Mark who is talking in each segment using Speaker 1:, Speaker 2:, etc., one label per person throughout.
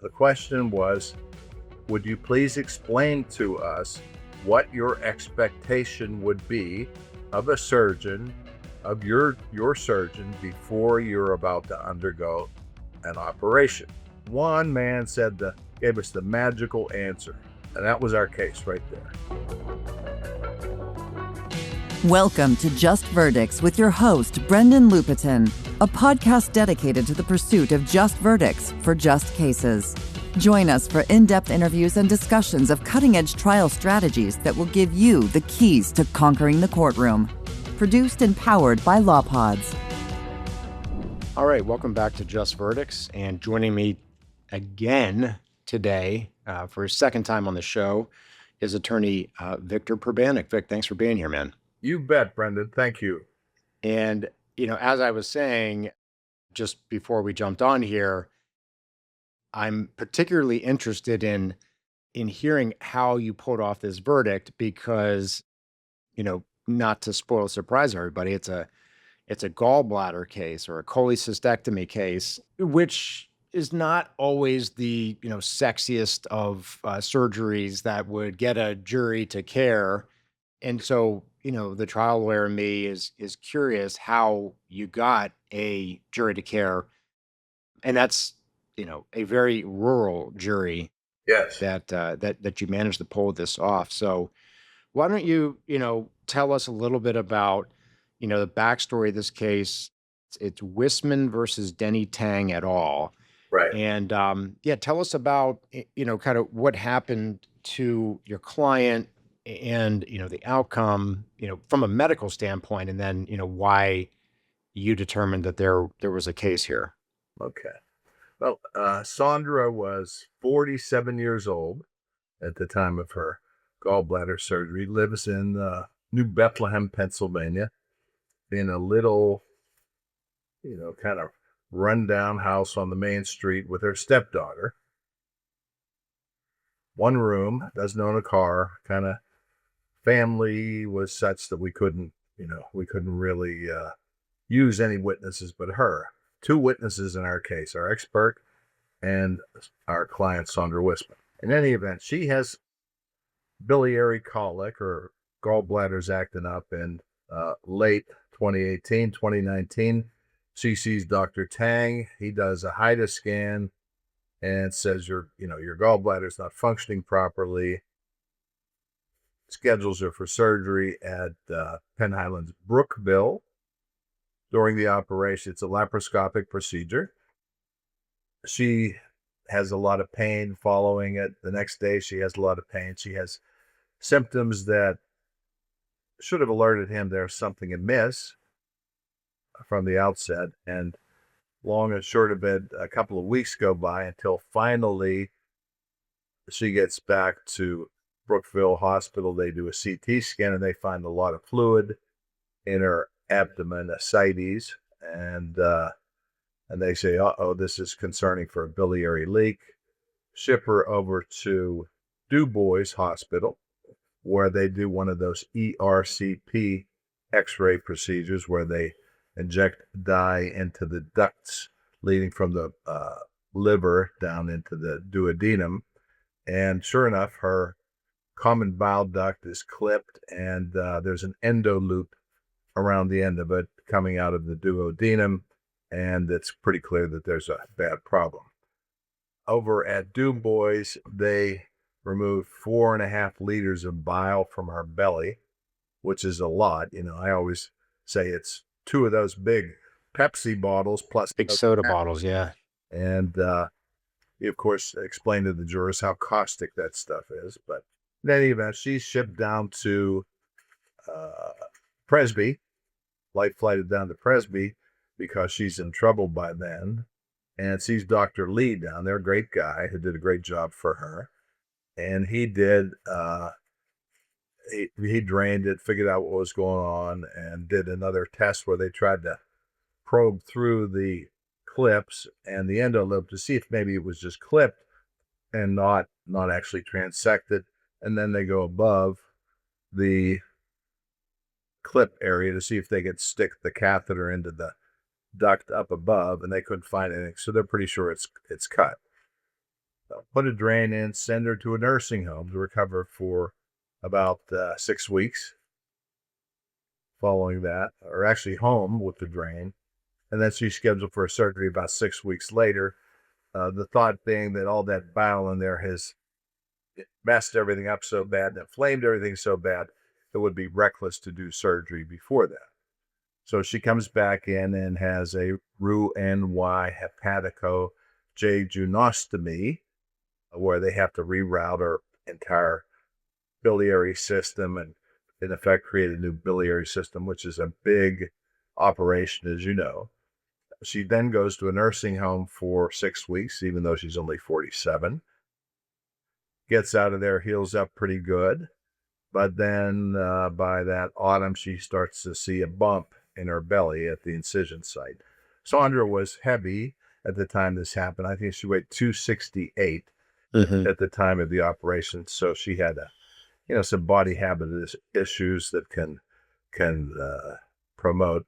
Speaker 1: The question was, would you please explain to us what your expectation would be of a surgeon, of your surgeon, before you're about to undergo an operation? One man gave us the magical answer, and that was our case right there.
Speaker 2: Welcome to Just Verdicts with your host, Brendan Lupetin, a podcast dedicated to the pursuit of just verdicts for just cases. Join us for in-depth interviews and discussions of cutting-edge trial strategies that will give you the keys to conquering the courtroom. Produced and powered by LawPods.
Speaker 3: All right, welcome back to Just Verdicts, and joining me again today for his second time on the show is attorney Victor Pribanic. Vic, thanks for being here, man.
Speaker 1: You bet, Brendan. Thank you.
Speaker 3: And, as I was saying just before we jumped on here, I'm particularly interested in hearing how you pulled off this verdict because, not to spoil surprise everybody, it's a gallbladder case or a cholecystectomy case, which is not always the, sexiest of surgeries that would get a jury to care. And so, the trial lawyer in me is curious how you got a jury to care. And that's, a very rural jury.
Speaker 1: Yes.
Speaker 3: That you managed to pull this off. So why don't you, tell us a little bit about, the backstory of this case. It's Whisman versus Denny Tang et al.
Speaker 1: Right.
Speaker 3: And tell us about, kind of what happened to your client and, the outcome, from a medical standpoint, and then, why you determined that there was a case here.
Speaker 1: Okay. Well, Sandra was 47 years old at the time of her gallbladder surgery, lives in New Bethlehem, Pennsylvania, in a little, kind of rundown house on the main street with her stepdaughter. One room, doesn't own a car, kind of family was such that we couldn't really use any witnesses but her. Two witnesses in our case, our expert and our client, Sandra Whisman. In any event, she has biliary colic, or gallbladder's acting up, in late 2018, 2019. She sees Dr. Tang. He does a HIDA scan and says your gallbladder's not functioning properly. Schedules her for surgery at Penn Highlands Brookville. During the operation, it's a laparoscopic procedure. She has a lot of pain following it. The next day, she has a lot of pain. She has symptoms that should have alerted him there's something amiss from the outset. And long and short of it, a couple of weeks go by until finally she gets back to Brookville Hospital. They do a CT scan and they find a lot of fluid in her abdomen, ascites, and they say, this is concerning for a biliary leak. Ship her over to Du Bois Hospital, where they do one of those ERCP x-ray procedures where they inject dye into the ducts leading from the liver down into the duodenum. And sure enough, her common bile duct is clipped, and there's an endo loop around the end of it coming out of the duodenum, and it's pretty clear that there's a bad problem. Over at Du Bois, they removed 4.5 liters of bile from her belly, which is a lot. I always say it's 2 of those big Pepsi bottles plus
Speaker 3: big soda bottles, yeah.
Speaker 1: And he, of course, explained to the jurors how caustic that stuff is. But in any event, she's shipped down to Presby, light flighted down to Presby because she's in trouble by then, and sees Dr. Lee down there, great guy who did a great job for her. And he did, he drained it, figured out what was going on, and did another test where they tried to probe through the clips and the endolymph to see if maybe it was just clipped and not actually transected. And then they go above the clip area to see if they could stick the catheter into the duct up above, and they couldn't find anything. So they're pretty sure it's cut. put a drain in, send her to a nursing home to recover for about 6 weeks following that, or actually home with the drain. And then she's scheduled for a surgery about 6 weeks later. The thought being that all that bile in there has messed everything up so bad and inflamed everything so bad, it would be reckless to do surgery before that. So she comes back in and has a Roux-en-Y hepatico-jejunostomy, where they have to reroute her entire biliary system and, in effect, create a new biliary system, which is a big operation, as you know. She then goes to a nursing home for 6 weeks, even though she's only 47. Gets out of there, heals up pretty good. But then by that autumn, she starts to see a bump in her belly at the incision site. Sandra was heavy at the time this happened. I think she weighed 268 at the time of the operation. So she had some body habit issues that can promote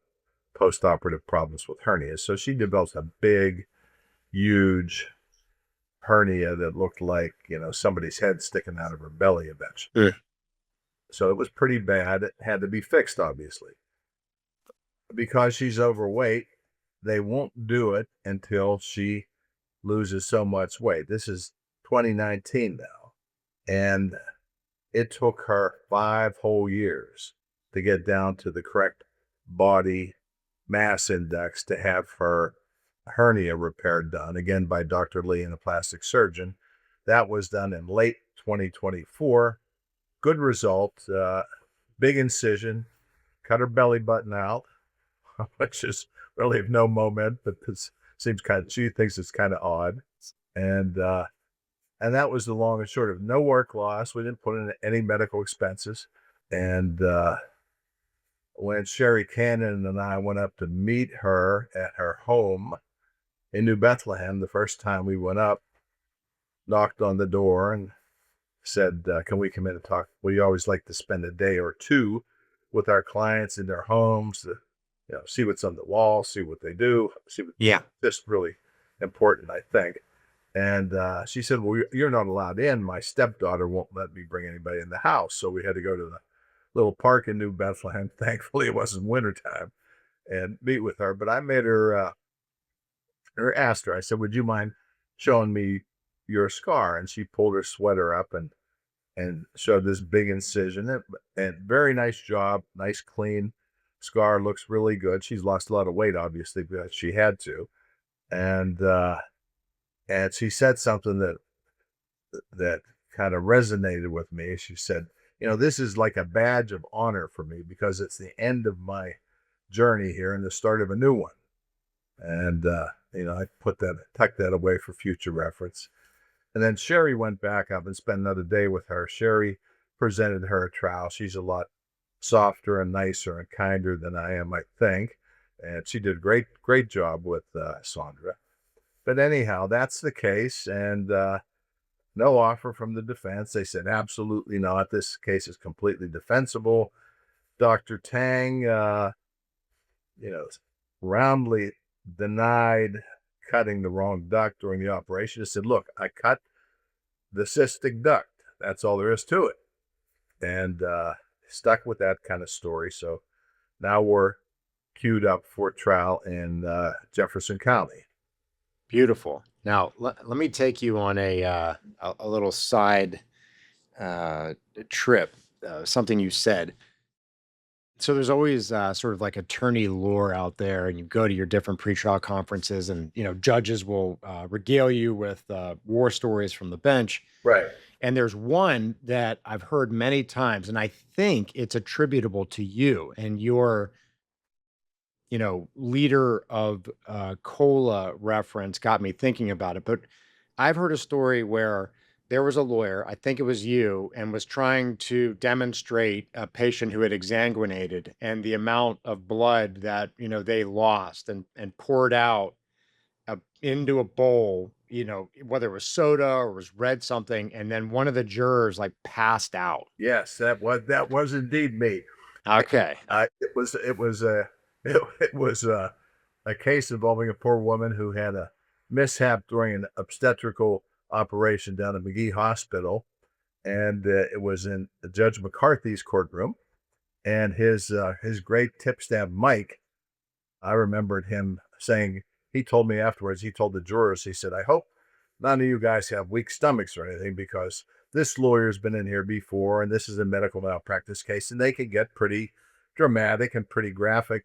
Speaker 1: post-operative problems with hernias. So she develops a big, huge hernia that looked like, somebody's head sticking out of her belly eventually. So it was pretty bad. It had to be fixed, obviously. Because she's overweight, they won't do it until she loses so much weight. This is 2019 now. And it took her 5 whole years to get down to the correct body mass index to have her hernia repair done, again by Dr. Lee and a plastic surgeon. That was done in late 2024. Good result. Big incision, cut her belly button out, which is really of no moment, but this seems she thinks it's kind of odd. And that was the long and short of no work loss. We didn't put in any medical expenses. And when Sherry Cannon and I went up to meet her at her home in New Bethlehem, the first time we went up, knocked on the door and said, can we come in and talk? We always like to spend a day or two with our clients in their homes to, see what's on the wall, see what they do, just really important, I think. And she said, well, you're not allowed in. My stepdaughter won't let me bring anybody in the house. So we had to go to the little park in New Bethlehem. Thankfully, it wasn't wintertime, and meet with her. But I made her, asked her, I said, would you mind showing me your scar? And she pulled her sweater up and showed this big incision. And very nice job, nice clean scar, looks really good. She's lost a lot of weight, obviously, because she had to. And she said something that kind of resonated with me. She said, this is like a badge of honor for me because it's the end of my journey here and the start of a new one. And, I tucked that away for future reference. And then Sherry went back up and spent another day with her. Sherry presented her a trowel. She's a lot softer and nicer and kinder than I am, I think. And she did a great job with Sandra. But anyhow, that's the case. And no offer from the defense. They said, absolutely not. This case is completely defensible. Dr. Tang, roundly denied cutting the wrong duct during the operation. He said, look, I cut the cystic duct. That's all there is to it. And stuck with that kind of story. So now we're queued up for trial in Jefferson County.
Speaker 3: Beautiful. Now, let me take you on a little side trip, something you said. So there's always sort of like attorney lore out there, and you go to your different pretrial conferences and, judges will regale you with war stories from the bench.
Speaker 1: Right.
Speaker 3: And there's one that I've heard many times, and I think it's attributable to you and your leader of COLA reference got me thinking about it. But I've heard a story where there was a lawyer, I think it was you, and was trying to demonstrate a patient who had exsanguinated and the amount of blood that, they lost and poured out into a bowl, whether it was soda or was red something. And then one of the jurors passed out.
Speaker 1: Yes, that was indeed me.
Speaker 3: Okay.
Speaker 1: It was a case involving a poor woman who had a mishap during an obstetrical operation down at McGee Hospital, and it was in Judge McCarthy's courtroom. And his great tipstaff Mike, I remembered him saying, he told me afterwards, he told the jurors, he said, "I hope none of you guys have weak stomachs or anything, because this lawyer's been in here before, and this is a medical malpractice case, and they can get pretty dramatic and pretty graphic."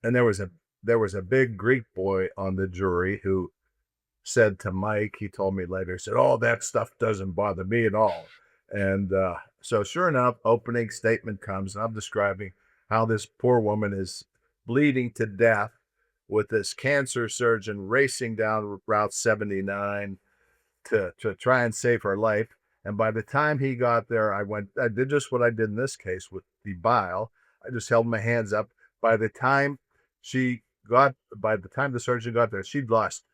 Speaker 1: And there was a big Greek boy on the jury who said to Mike, he told me later, he said, "Oh, that stuff doesn't bother me at all." And so sure enough, opening statement comes, and I'm describing how this poor woman is bleeding to death with this cancer surgeon racing down Route 79 to try and save her life. And by the time he got there, I did just what I did in this case with the bile. I just held my hands up. By the time the surgeon got there, she'd lost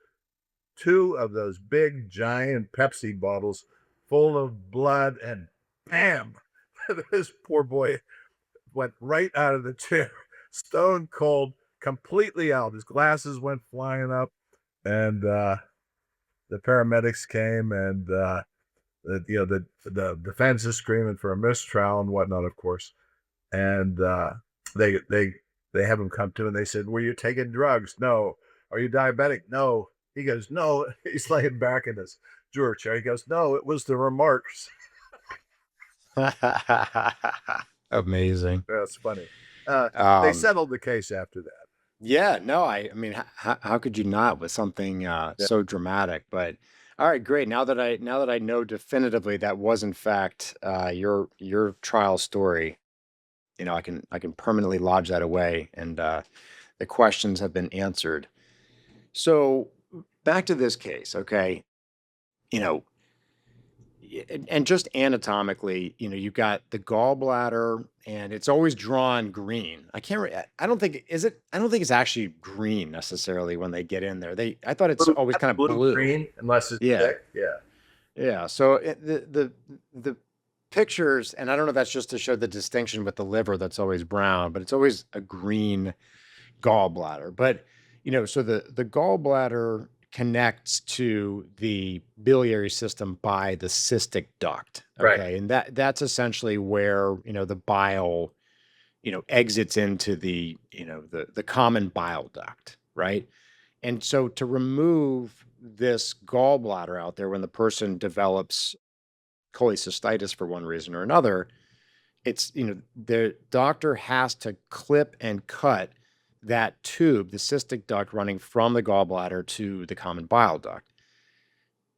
Speaker 1: two of those big giant Pepsi bottles full of blood, and bam, this poor boy went right out of the chair, stone cold, completely out. His glasses went flying up, and the paramedics came, and the defense is screaming for a mistrial and whatnot, of course. And they have him come to, and they said, "Were you taking drugs?" "No." "Are you diabetic?" "No." He goes, "No." He's laying back in his juror chair. He goes, "No, it was the remarks."
Speaker 3: Amazing.
Speaker 1: That's funny. They
Speaker 3: Um,
Speaker 1: settled the case after that.
Speaker 3: yeah, no, I mean, how could you not with something
Speaker 1: Yeah.
Speaker 3: so dramatic? But all right, great. Now that I know definitively that was in fact your trial story, I can permanently lodge that away, and the questions have been answered. So back to this case, okay? You know, and just anatomically, you've got the gallbladder, and it's always drawn green. I can't. I don't think is it. I don't think it's actually green necessarily when they get in there. I thought it's always kind of
Speaker 1: Blue
Speaker 3: blue.
Speaker 1: green, unless it's
Speaker 3: Yeah,
Speaker 1: thick. Yeah.
Speaker 3: yeah. So the pictures, and I don't know if that's just to show the distinction with the liver that's always brown, but it's always a green gallbladder. But so the gallbladder connects to the biliary system by the cystic duct.
Speaker 1: Right.
Speaker 3: Okay, and that's essentially where the bile exits into the common bile duct, right? And so to remove this gallbladder out there when the person develops cholecystitis for one reason or another, it's the doctor has to clip and cut that tube, the cystic duct running from the gallbladder to the common bile duct.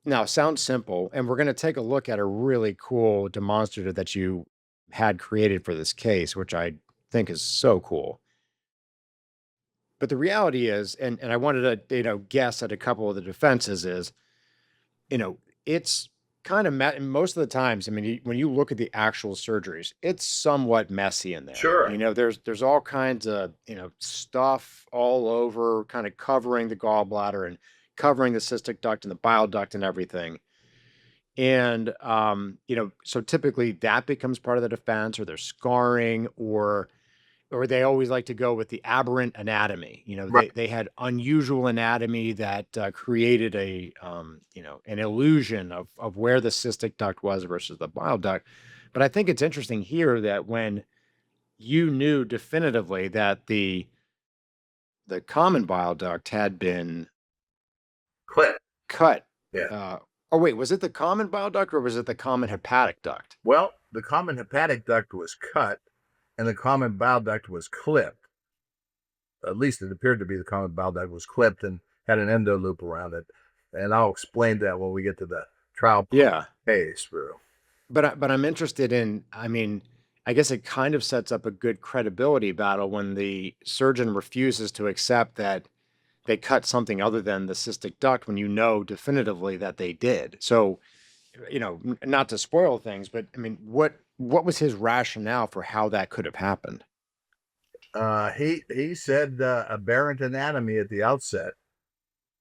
Speaker 3: Now, sounds simple, and we're going to take a look at a really cool demonstrative that you had created for this case, which I think is so cool. But the reality is, and I wanted to guess at a couple of the defenses is, it's kind of most of the times. I mean, when you look at the actual surgeries, it's somewhat messy in there.
Speaker 1: Sure.
Speaker 3: There's all kinds of stuff all over, kind of covering the gallbladder and covering the cystic duct and the bile duct and everything. And so typically that becomes part of the defense, or there's scarring, or they always like to go with the aberrant anatomy.
Speaker 1: Right.
Speaker 3: They had unusual anatomy that created an illusion of where the cystic duct was versus the bile duct. But I think it's interesting here that when you knew definitively that the common bile duct had been
Speaker 1: Clip.
Speaker 3: cut.
Speaker 1: Yeah.
Speaker 3: Oh wait, was it the common bile duct or was it the common hepatic duct?
Speaker 1: Well, the common hepatic duct was cut, and the common bile duct was clipped. At least it appeared to be the common bile duct was clipped and had an endo loop around it. And I'll explain that when we get to the trial
Speaker 3: Yeah.
Speaker 1: case through.
Speaker 3: But I'm interested in, I mean, I guess it kind of sets up a good credibility battle when the surgeon refuses to accept that they cut something other than the cystic duct when definitively that they did. So, not to spoil things, but I mean, what was his rationale for how that could have happened?
Speaker 1: He said aberrant anatomy at the outset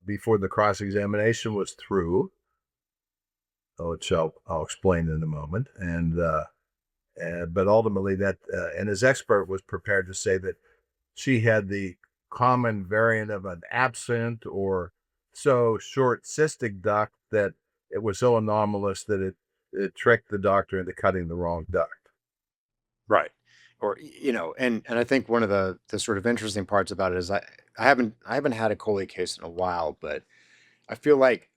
Speaker 1: before the cross examination was through, which I'll explain in a moment. But ultimately, and his expert was prepared to say that she had the common variant of an absent or so short cystic duct that it was so anomalous that it tricked the doctor into cutting the wrong duct.
Speaker 3: Right. Or, and I think one of the sort of interesting parts about it is I haven't had a Coley case in a while, but I feel like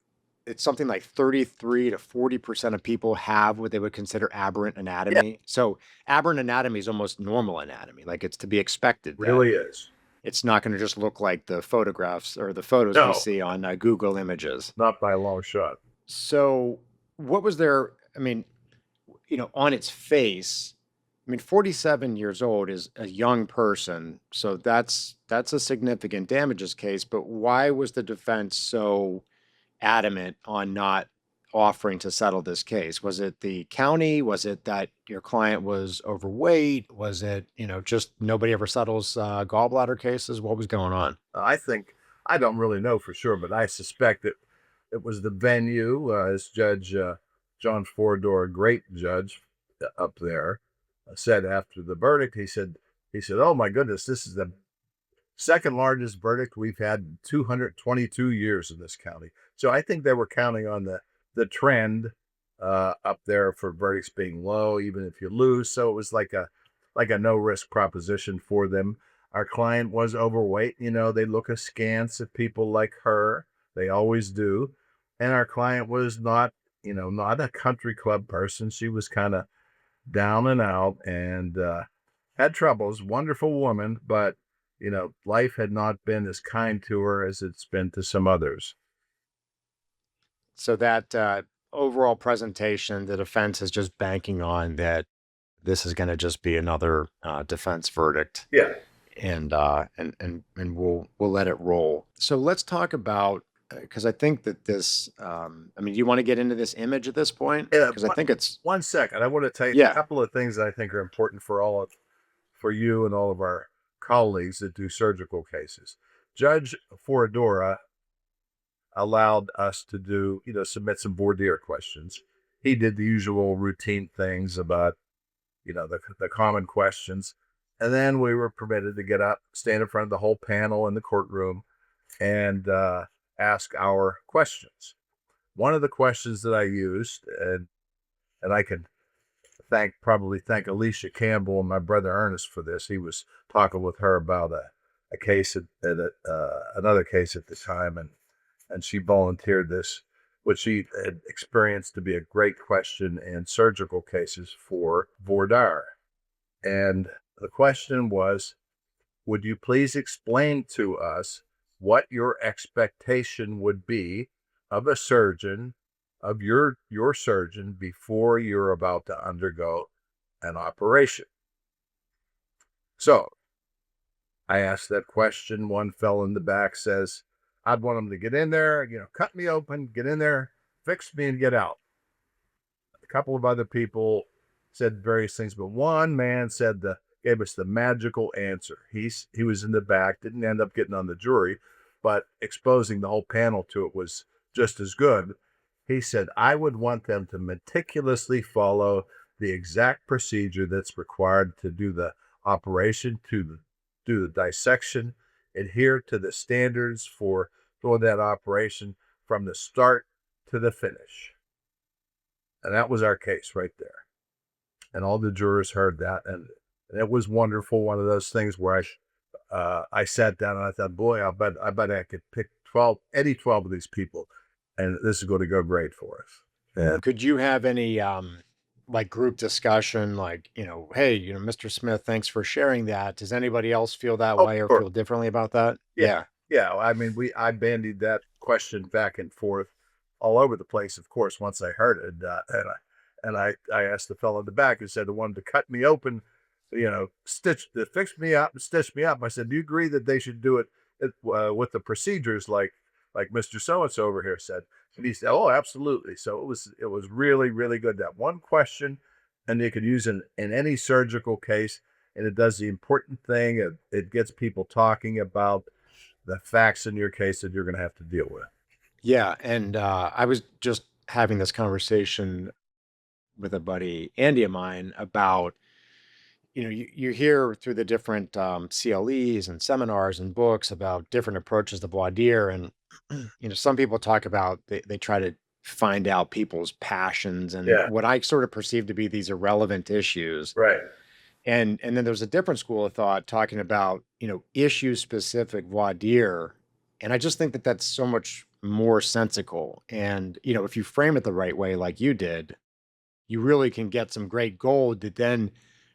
Speaker 3: it's something like 33 to 40% of people have what they would consider aberrant
Speaker 1: Yeah,
Speaker 3: anatomy. So aberrant anatomy is almost normal anatomy. Like it's to be expected that
Speaker 1: really is.
Speaker 3: it's not going to just look like the photographs or the photos we
Speaker 1: No,
Speaker 3: see on Google Images.
Speaker 1: not by a long shot.
Speaker 3: So what was there? I mean, on its face, I mean, 47 years old is a young person, so that's a significant damages case. But why was the defense so adamant on not offering to settle this case? Was it the county? Was it that your client was overweight? Was it, just nobody ever settles gallbladder cases? What was going on?
Speaker 1: I think I don't really know for sure, but I suspect it was the venue. As Judge John Fordor, a great judge up there, said after the verdict, he said, "Oh my goodness, this is the second largest verdict we've had in 222 years in this county." So I think they were counting on the trend up there for verdicts being low, even if you lose. So it was like a no risk proposition for them. Our client was overweight. They look askance at people like her. They always do. And our client was not a country club person. She was kind of down and out and had troubles. Wonderful woman, but life had not been as kind to her as it's been to some others.
Speaker 3: So that overall presentation, the defense is just banking on that this is going to just be another defense verdict,
Speaker 1: Yeah.
Speaker 3: and we'll let it roll. So let's talk about because I think that this. I mean, do you want to get into this image at this point?
Speaker 1: Yeah.
Speaker 3: Because I think it's
Speaker 1: 1 second. I want to tell you a
Speaker 3: yeah.
Speaker 1: couple of things that I think are important for you and all of our colleagues that do surgical cases. Judge Foradora allowed us to submit some voir dire questions. He did the usual routine things about, the common questions. And then we were permitted to get up, stand in front of the whole panel in the courtroom, and ask our questions. One of the questions that I used, and I can probably thank Alicia Campbell and my brother Ernest for this. He was talking with her about a case another case at the time, and she volunteered this, which she had experienced to be a great question in surgical cases for voir dire. And the question was, would you please explain to us what your expectation would be of a surgeon, of your surgeon, before you're about to undergo an operation? So I asked that question. One fellow in the back says, "I'd want him to get in there, cut me open, get in there, fix me, and get out." A couple of other people said various things, but one man gave us the magical answer. He was in the back, didn't end up getting on the jury, but exposing the whole panel to it was just as good. He said, "I would want them to meticulously follow the exact procedure that's required to do the operation, to do the dissection, adhere to the standards for doing that operation from the start to the finish." And that was our case right there. And all the jurors heard that, and it was wonderful. One of those things where I sat down and I thought, boy, I bet I could pick 12 of these people, and this is going to go great for us. And
Speaker 3: Could you have any like group discussion, like, hey, Mr. Smith, thanks for sharing that. Does anybody else feel that
Speaker 1: oh,
Speaker 3: way or
Speaker 1: sure.
Speaker 3: feel differently about that?
Speaker 1: Yeah. Yeah. I mean, I bandied that question back and forth all over the place, of course, once I heard it. And I asked the fellow in the back who said the one to cut me open, fix me up and stitch me up. I said, "Do you agree that they should do it with the procedures like Mr. So-and-so over here said?" And he said, "Oh, absolutely." So it was really, really good. That one question, and you could use in any surgical case, and it does the important thing. It gets people talking about the facts in your case that you're going to have to deal with.
Speaker 3: Yeah. And I was just having this conversation with a buddy, Andy of mine, about, you hear through the different CLEs and seminars and books about different approaches to voir dire. And, some people talk about they try to find out people's passions and
Speaker 1: Yeah.
Speaker 3: what I sort of perceive to be these irrelevant issues.
Speaker 1: Right.
Speaker 3: And then there's a different school of thought talking about, issue specific voir dire. And I just think that that's so much more sensical. And, if you frame it the right way, like you did, you really can get some great gold that then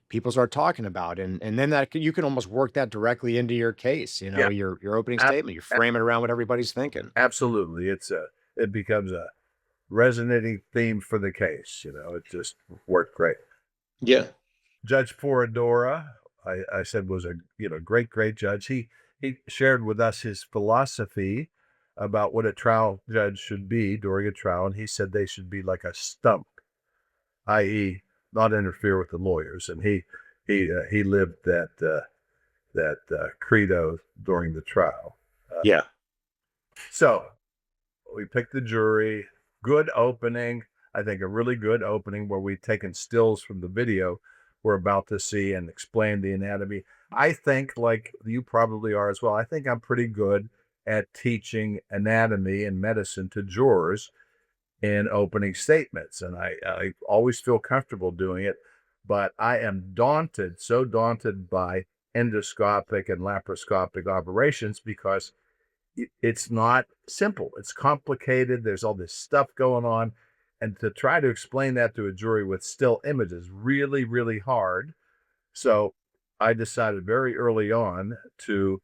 Speaker 3: people start talking about. And then you can almost work that directly into your case,
Speaker 1: Yeah.
Speaker 3: your opening
Speaker 1: Ab-
Speaker 3: statement, you frame it around what everybody's thinking.
Speaker 1: Absolutely. It becomes a resonating theme for the case. It just worked great.
Speaker 3: Yeah.
Speaker 1: Judge Foradora, I said, was a great judge. He shared with us his philosophy about what a trial judge should be during a trial, and he said they should be like a stump, i.e., not interfere with the lawyers. And he lived that credo during the trial.
Speaker 3: Yeah.
Speaker 1: So we picked the jury. Good opening. I think a really good opening where we've taken stills from the video we're about to see and explain the anatomy. I think, like you probably are as well, I think I'm pretty good at teaching anatomy and medicine to jurors in opening statements. And I always feel comfortable doing it, but I am so daunted by endoscopic and laparoscopic operations because it's not simple. It's complicated. There's all this stuff going on. And to try to explain that to a jury with still images, really, really hard. So I decided very early on to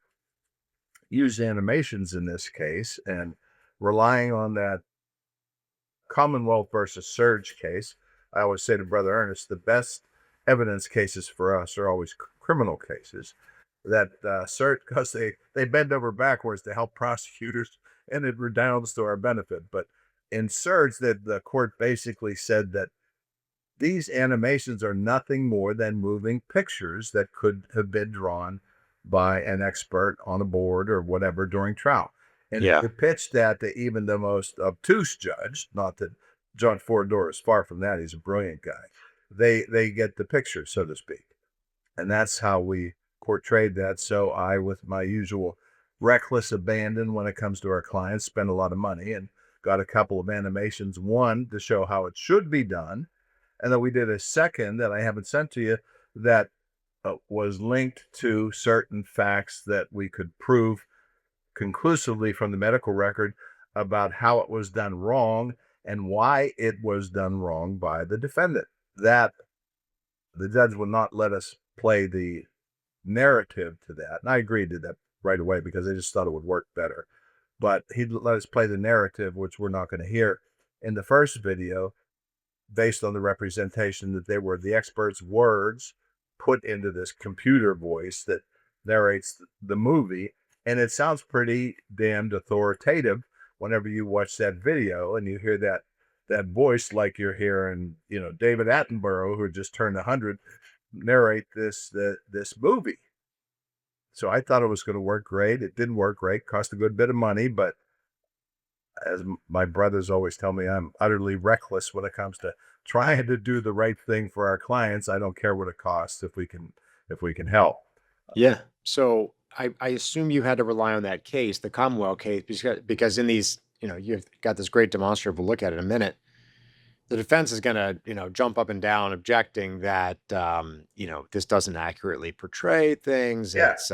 Speaker 1: use animations in this case, and relying on that Commonwealth versus Surge case. I always say to Brother Ernest, the best evidence cases for us are always criminal cases. That Surge, because they bend over backwards to help prosecutors, and it redounds to our benefit. But in Surge, that the court basically said that these animations are nothing more than moving pictures that could have been drawn by an expert on a board or whatever during trial. And
Speaker 3: Yeah.
Speaker 1: to pitch that to even the most obtuse judge, not that John Forador is far from that, he's a brilliant guy, they get the picture, so to speak. And that's how we portrayed that. So I, with my usual reckless abandon when it comes to our clients, spent a lot of money and got a couple of animations, one to show how it should be done. And then we did a second that I haven't sent to you that was linked to certain facts that we could prove conclusively from the medical record about how it was done wrong and why it was done wrong by the defendant. That the judge would not let us play the narrative to that. And I agreed to that right away because I just thought it would work better. But he'd let us play the narrative, which we're not going to hear in the first video, based on the representation that they were the experts' words put into this computer voice that narrates the movie. And it sounds pretty damned authoritative whenever you watch that video and you hear that voice, like you're hearing, David Attenborough, who had just turned 100, narrate this movie. So I thought it was going to work great. It didn't work great, cost a good bit of money, but as my brothers always tell me, I'm utterly reckless when it comes to trying to do the right thing for our clients. I don't care what it costs if we can help.
Speaker 3: Yeah. So I assume you had to rely on that case, the Commonwealth case, because in these, you've got this great demonstrative. We'll look at it in a minute. The defense is going to, jump up and down objecting that, this doesn't accurately portray things.
Speaker 1: Yeah,
Speaker 3: It's,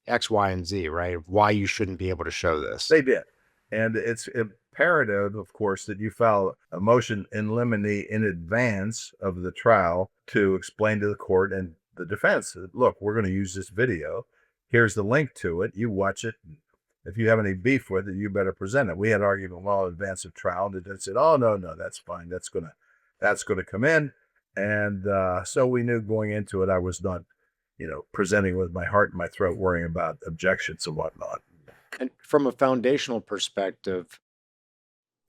Speaker 3: X, Y, and Z, right? Why you shouldn't be able to show this.
Speaker 1: They did. And it's imperative, of course, that you file a motion in limine in advance of the trial to explain to the court and the defense, look, we're going to use this video. Here's the link to it. You watch it. If you have any beef with it, you better present it. We had argument well in advance of trial, and the judge said, "Oh, no, that's fine. That's gonna come in." And so we knew going into it, I was not, presenting with my heart in my throat, worrying about objections and whatnot.
Speaker 3: And from a foundational perspective,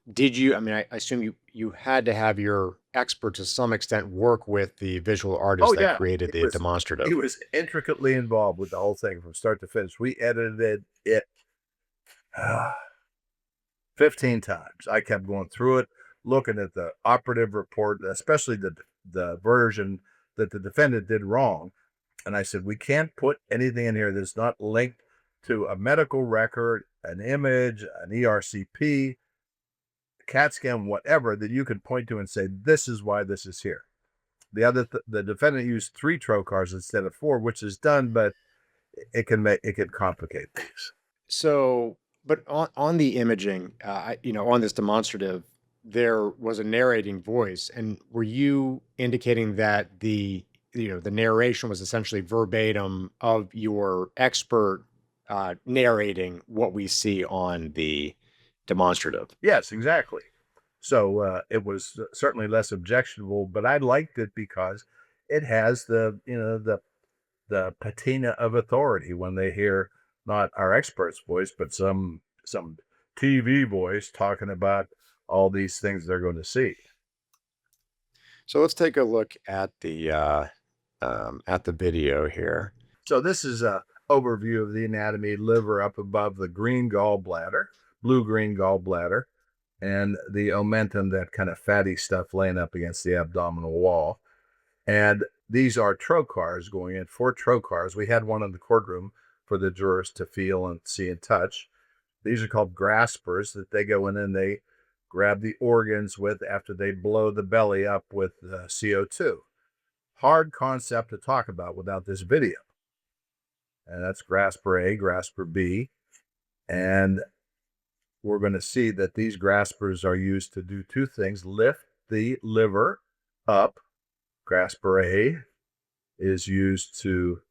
Speaker 3: I assume you had to have your expert to some extent work with the visual artist
Speaker 1: Oh,
Speaker 3: that
Speaker 1: yeah.
Speaker 3: created the demonstrative.
Speaker 1: He was intricately involved with the whole thing from start to finish. We edited it 15 times. I kept going through it, looking at the operative report, especially the version that the defendant did wrong. And I said, we can't put anything in here that's not linked to a medical record, an image, an ERCP. CAT scan, whatever, that you could point to and say, this is why this is here. The defendant used 3 trocars instead of 4, which is done, but it can complicate things.
Speaker 3: So, but on the imaging, on this demonstrative, there was a narrating voice, and were you indicating that the narration was essentially verbatim of your expert narrating what we see on the demonstrative?
Speaker 1: Yes, exactly. So it was certainly less objectionable, but I liked it because it has the patina of authority when they hear not our expert's voice, but some TV voice talking about all these things they're going to see.
Speaker 3: So let's take a look at the video here.
Speaker 1: So this is a overview of the anatomy. Liver up above the green gallbladder, blue-green gallbladder, and the omentum, that kind of fatty stuff laying up against the abdominal wall. And these are trocars going in, 4 trocars. We had one in the courtroom for the jurors to feel and see and touch. These are called graspers, that they go in and they grab the organs with after they blow the belly up with CO2. Hard concept to talk about without this video. And that's grasper A, grasper B. And we're going to see that these graspers are used to do 2 things. Lift the liver up. Grasper A is used to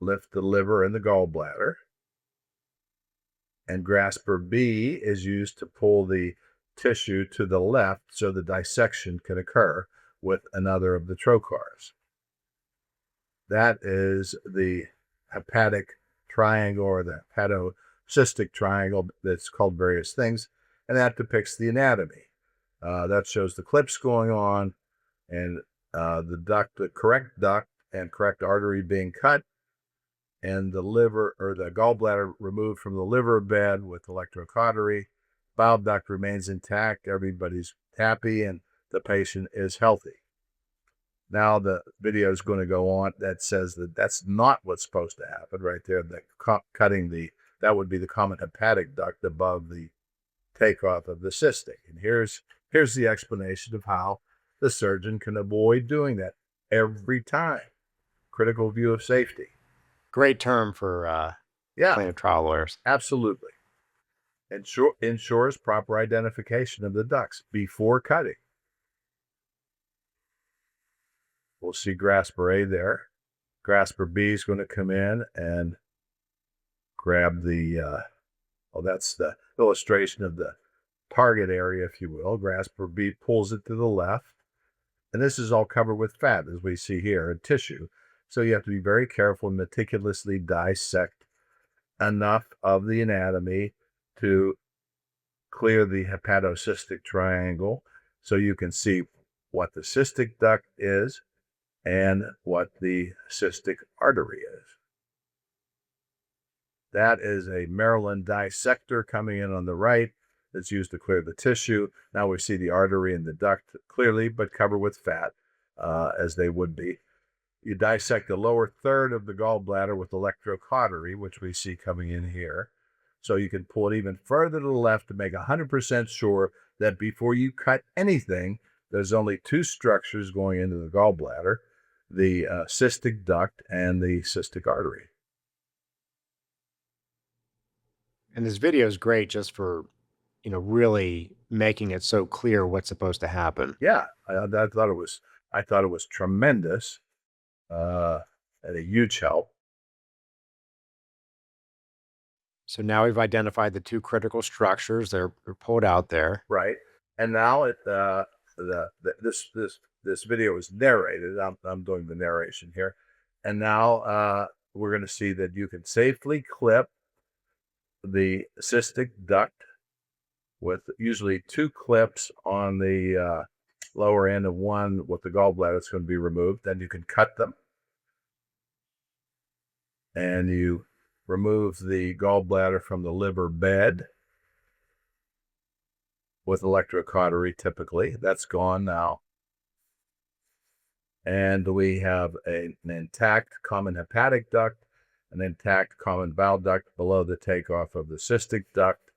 Speaker 1: lift the liver and the gallbladder. And grasper B is used to pull the tissue to the left so the dissection can occur with another of the trocars. That is the hepatic triangle, or the hepatocystic triangle, that's called various things, and that depicts the anatomy. That shows the clips going on, and the correct duct and correct artery being cut, and the liver or the gallbladder removed from the liver bed with electrocautery. Bile duct remains intact. Everybody's happy, and the patient is healthy. Now the video is going to go on that says that that's not what's supposed to happen right there. That would be the common hepatic duct above the takeoff of the cystic. And here's the explanation of how the surgeon can avoid doing that every time. Critical view of safety.
Speaker 3: Great term for plaintiff trial lawyers.
Speaker 1: Absolutely. Ensures proper identification of the ducts before cutting. We'll see grasper A there. Grasper B is going to come in and grab that's the illustration of the target area, if you will. Grasper B pulls it to the left. And this is all covered with fat, as we see here, and tissue. So you have to be very careful and meticulously dissect enough of the anatomy to clear the hepatocystic triangle so you can see what the cystic duct is and what the cystic artery is. That is a Maryland dissector coming in on the right that's used to clear the tissue. Now we see the artery and the duct clearly, but covered with fat, as they would be. You dissect the lower third of the gallbladder with electrocautery, which we see coming in here. So you can pull it even further to the left to make 100% sure that before you cut anything, there's only 2 structures going into the gallbladder, the cystic duct and the cystic artery.
Speaker 3: And this video is great just for, really making it so clear what's supposed to happen.
Speaker 1: Yeah, I thought it was tremendous, and a huge help.
Speaker 3: So now we've identified the 2 critical structures. They're pulled out there.
Speaker 1: Right. And now this video is narrated. I'm doing the narration here. And now we're going to see that you can safely clip the cystic duct with usually 2 clips on the lower end of one with the gallbladder that's going to be removed. Then you can cut them. And you remove the gallbladder from the liver bed with electrocautery typically. That's gone now. And we have an intact common hepatic duct, an intact common bile duct below the takeoff of the cystic duct,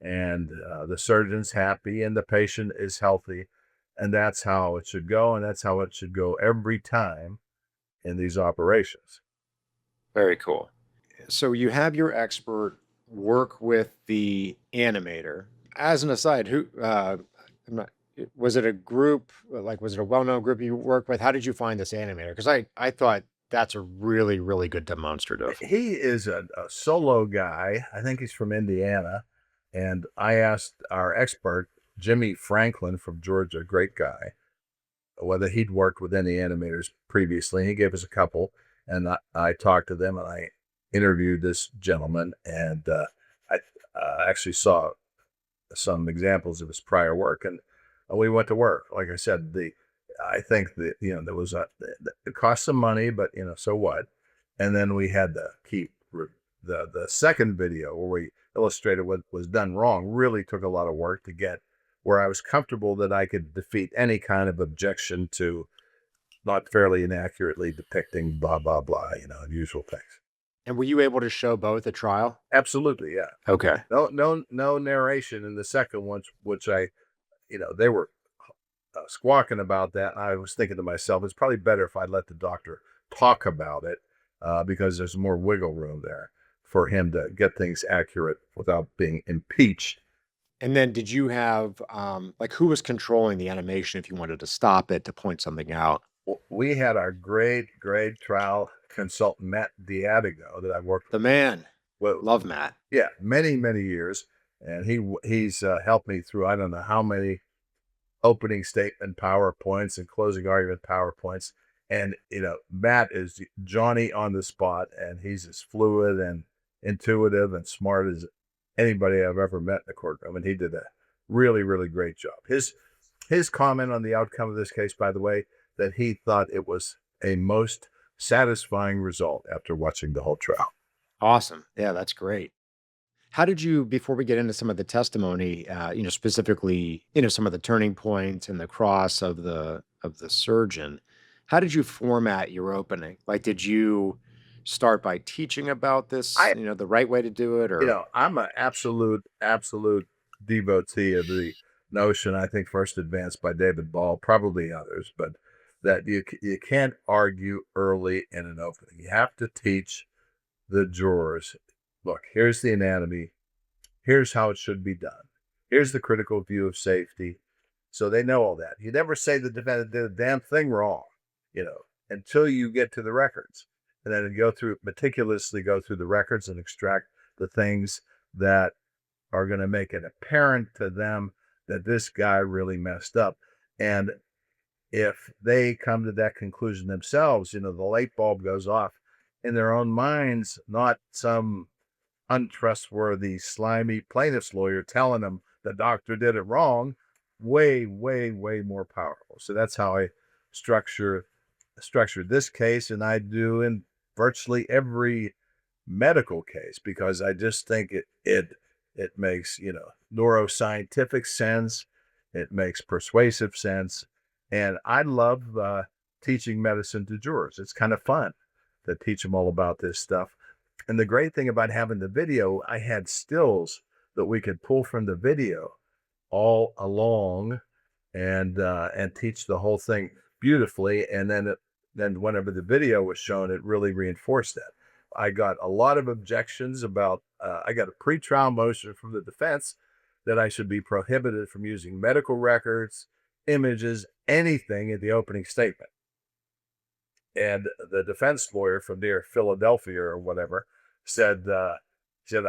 Speaker 1: and the surgeon's happy and the patient is healthy. And that's how it should go. And that's how it should go every time in these operations.
Speaker 3: Very cool. So you have your expert work with the animator. As an aside, was it a group, like, was it a well-known group you work with? How did you find this animator? Because I thought that's a really, really good demonstrative.
Speaker 1: He is a solo guy. I think he's from Indiana. And I asked our expert, Jimmy Franklin from Georgia, great guy, whether he'd worked with any animators previously. He gave us a couple, and I talked to them, and I interviewed this gentleman, and I actually saw some examples of his prior work, and we went to work. Like I said, I think that, there was it cost some money, but so what? And then we had to keep the second video where we illustrated what was done wrong. Really took a lot of work to get where I was comfortable that I could defeat any kind of objection to not fairly and accurately depicting blah, blah, blah, usual things.
Speaker 3: And were you able to show both at trial?
Speaker 1: Absolutely, yeah.
Speaker 3: Okay.
Speaker 1: No narration in the second one, which they were squawking about that. And I was thinking to myself, it's probably better if I let the doctor talk about it because there's more wiggle room there for him to get things accurate without being impeached.
Speaker 3: And then did you have, who was controlling the animation if you wanted to stop it to point something out?
Speaker 1: We had our great trial consultant, Matt Diadigo, that I've worked with.
Speaker 3: The man.
Speaker 1: Well,
Speaker 3: love Matt.
Speaker 1: Yeah, many years. And he's helped me through, I don't know how many opening statement PowerPoints and closing argument PowerPoints. And, Matt is Johnny on the spot, and he's as fluid and intuitive and smart as anybody I've ever met in the courtroom. And he did a really, really great job. His comment on the outcome of this case, by the way, that he thought it was a most satisfying result after watching the whole trial.
Speaker 3: Awesome. Yeah, that's great. How did you, before we get into some of the testimony, specifically, some of the turning points and the cross of the surgeon, how did you format your opening? Like, did you start by teaching about this, the right way to do it? Or
Speaker 1: I'm an absolute devotee of the notion, I think first advanced by David Ball, probably others, but that you can't argue early in an opening. You have to teach the jurors, look, here's the anatomy, here's how it should be done, here's the critical view of safety, so they know all that. You never say the defendant did a damn thing wrong, until you get to the records, and then meticulously go through the records and extract the things that are going to make it apparent to them that this guy really messed up. And if they come to that conclusion themselves, the light bulb goes off in their own minds, not some untrustworthy, slimy plaintiff's lawyer telling them the doctor did it wrong. Way, way, way more powerful. So that's how I structured this case, and I do in virtually every medical case, because I just think it makes neuroscientific sense, it makes persuasive sense, and I love teaching medicine to jurors. It's kind of fun to teach them all about this stuff. And the great thing about having the video, I had stills that we could pull from the video all along and teach the whole thing beautifully. And then whenever the video was shown, it really reinforced that. I got a lot of objections about, I got a pretrial motion from the defense that I should be prohibited from using medical records, images, anything in the opening statement. And the defense lawyer from near Philadelphia or whatever said,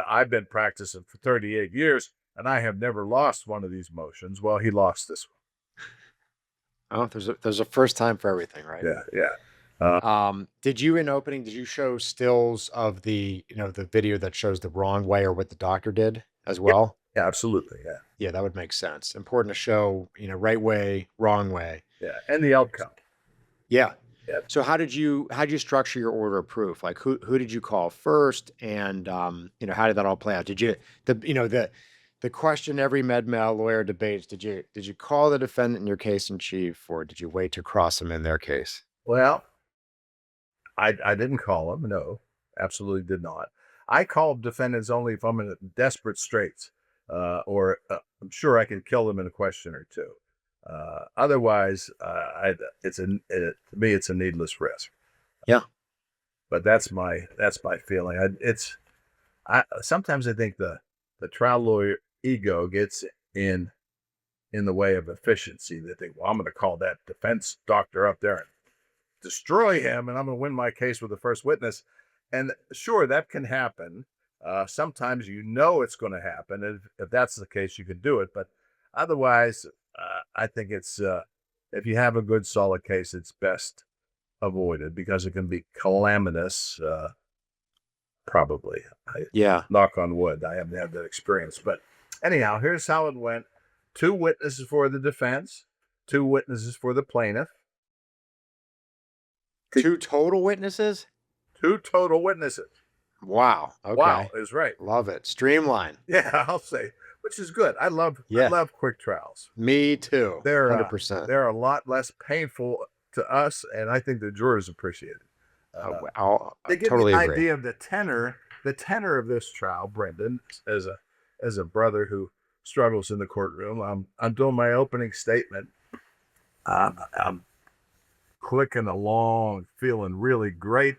Speaker 1: I've been practicing for 38 years and I have never lost one of these motions. Well, he lost this one.
Speaker 3: Oh, there's a first time for everything, right?
Speaker 1: Yeah.
Speaker 3: Did you show stills of the video that shows the wrong way or what the doctor did as well?
Speaker 1: Yeah, absolutely. Yeah.
Speaker 3: Yeah, that would make sense. Important to show, right way, wrong way.
Speaker 1: Yeah. And the outcome.
Speaker 3: Yeah.
Speaker 1: Yeah.
Speaker 3: So how did you structure your order of proof? Like who did you call first? And, how did that all play out? Did you, the question every med mal lawyer debates, did you call the defendant in your case in chief, or did you wait to cross them in their case?
Speaker 1: Well, I didn't call him. No, absolutely did not. I called defendants only if I'm in desperate straits. I'm sure I can kill them in a question or two. Otherwise, to me, it's a needless risk.
Speaker 3: Yeah.
Speaker 1: But that's my feeling. Sometimes I think the trial lawyer ego gets in the way of efficiency. They think, well, I'm going to call that defense doctor up there and destroy him, and I'm going to win my case with the first witness. And sure, that can happen. Sometimes it's going to happen. And if that's the case, you can do it. But otherwise, I think it's if you have a good, solid case, it's best avoided because it can be calamitous. Probably.
Speaker 3: Yeah.
Speaker 1: Knock on wood. I haven't had that experience. But anyhow, here's how it went. 2 witnesses for the defense, 2 witnesses for the plaintiff.
Speaker 3: 2 total witnesses?
Speaker 1: 2 total witnesses.
Speaker 3: Wow. Okay.
Speaker 1: Wow is right.
Speaker 3: Love it. Streamline.
Speaker 1: Yeah, I'll say, which is good. I love quick trials.
Speaker 3: Me too.
Speaker 1: They're
Speaker 3: 100%.
Speaker 1: They're a lot less painful to us, and I think the jurors appreciate it. They give
Speaker 3: totally
Speaker 1: me an
Speaker 3: agree.
Speaker 1: idea of the tenor of this trial, Brendan, as a brother who struggles in the courtroom. I'm doing my opening statement. I'm clicking along, feeling really great,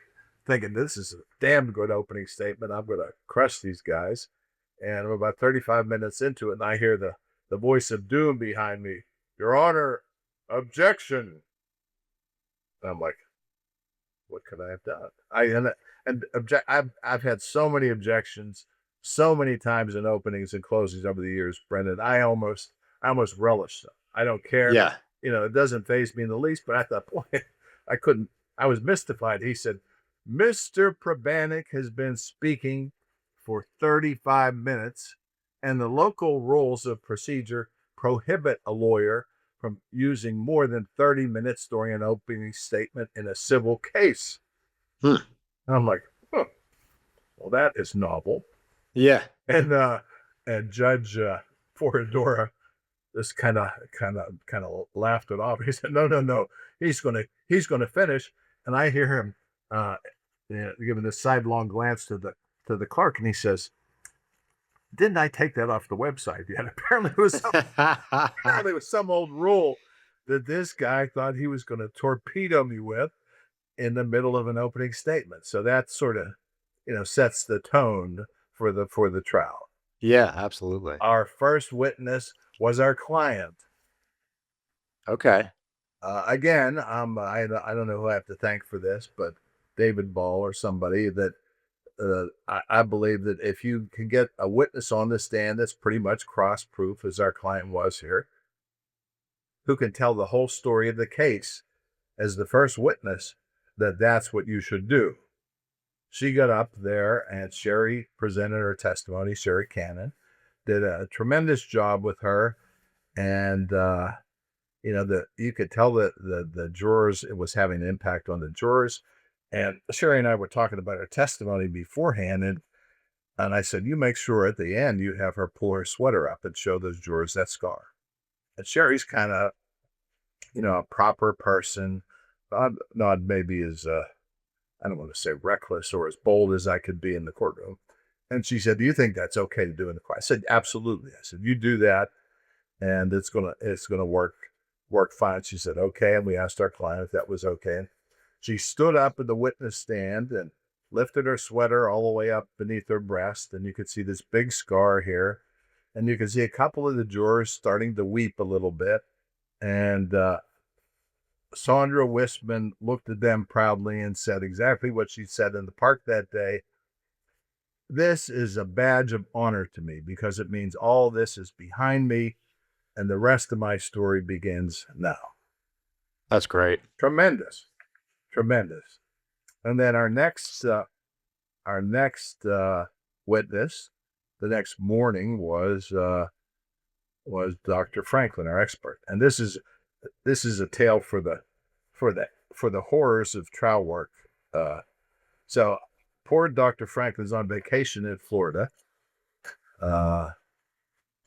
Speaker 1: thinking this is a damn good opening statement. I'm going to crush these guys. And I'm about 35 minutes into it, and I hear the voice of doom behind me. Your Honor, objection. And I'm like, what could I have done? I've had so many objections so many times in openings and closings over the years, Brendan. I almost relish them. I don't care.
Speaker 3: Yeah.
Speaker 1: It doesn't faze me in the least, but I thought, boy, I was mystified. He said, Mr. Pribanic has been speaking for 35 minutes, and the local rules of procedure prohibit a lawyer from using more than 30 minutes during an opening statement in a civil case. And I'm like, well, that is novel.
Speaker 3: Yeah.
Speaker 1: And Judge Foradora just kind of laughed it off. He said, no, he's gonna finish. And I hear him giving this sidelong glance to the clerk, and he says, didn't I take that off the website yet? Apparently it was some old rule that this guy thought he was going to torpedo me with in the middle of an opening statement. So that sort of, sets the tone for the trial.
Speaker 3: Yeah, absolutely.
Speaker 1: Our first witness was our client.
Speaker 3: Okay.
Speaker 1: Again, I don't know who I have to thank for this, but David Ball or somebody that I believe that if you can get a witness on the stand that's pretty much cross-proof, as our client was here, who can tell the whole story of the case as the first witness, that's what you should do. She got up there and Sherry presented her testimony. Sherry Cannon did a tremendous job with her. And, you could tell that the jurors, it was having an impact on the jurors. And Sherry and I were talking about her testimony beforehand. And I said, you make sure at the end you have her pull her sweater up and show those jurors that scar. And Sherry's kind of, a proper person. Not maybe as, I don't want to say reckless or as bold as I could be in the courtroom. And she said, do you think that's okay to do in the court? I said, absolutely. I said, you do that and it's going to work fine. She said, okay. And we asked our client if that was okay. And she stood up at the witness stand and lifted her sweater all the way up beneath her breast. And you could see this big scar here. And you could see a couple of the jurors starting to weep a little bit. And Sandra Whisman looked at them proudly and said exactly what she said in the park that day. This is a badge of honor to me because it means all this is behind me and the rest of my story begins now.
Speaker 3: That's great.
Speaker 1: Tremendous. And then our next witness the next morning was Dr. Franklin, our expert. And this is a tale for the horrors of trial work. So poor Dr. Franklin's on vacation in Florida.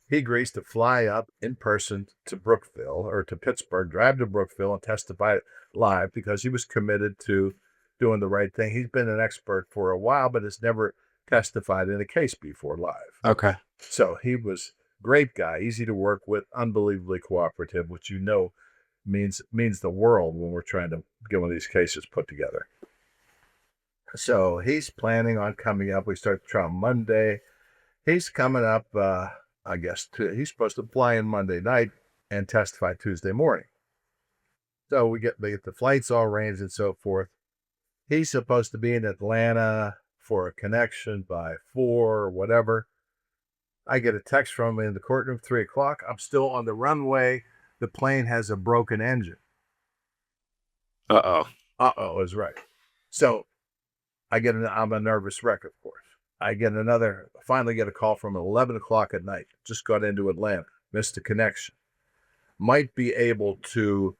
Speaker 1: He agrees to fly up in person to Brookville or to Pittsburgh, drive to Brookville and testify live because he was committed to doing the right thing. He's been an expert for a while, but has never testified in a case before live.
Speaker 3: Okay.
Speaker 1: So he was great guy, easy to work with, unbelievably cooperative, which means the world when we're trying to get one of these cases put together. So he's planning on coming up. We start the trial Monday. He's coming up, I guess, he's supposed to fly in Monday night and testify Tuesday morning. So we get the flights all arranged and so forth. He's supposed to be in Atlanta for a connection by 4 or whatever. I get a text from him in the courtroom, 3 o'clock. I'm still on the runway. The plane has a broken engine.
Speaker 3: Uh-oh.
Speaker 1: Uh-oh is right. So I'm a nervous wreck, of course. Finally get a call from 11 o'clock at night. Just got into Atlanta. Missed the connection. Might be able to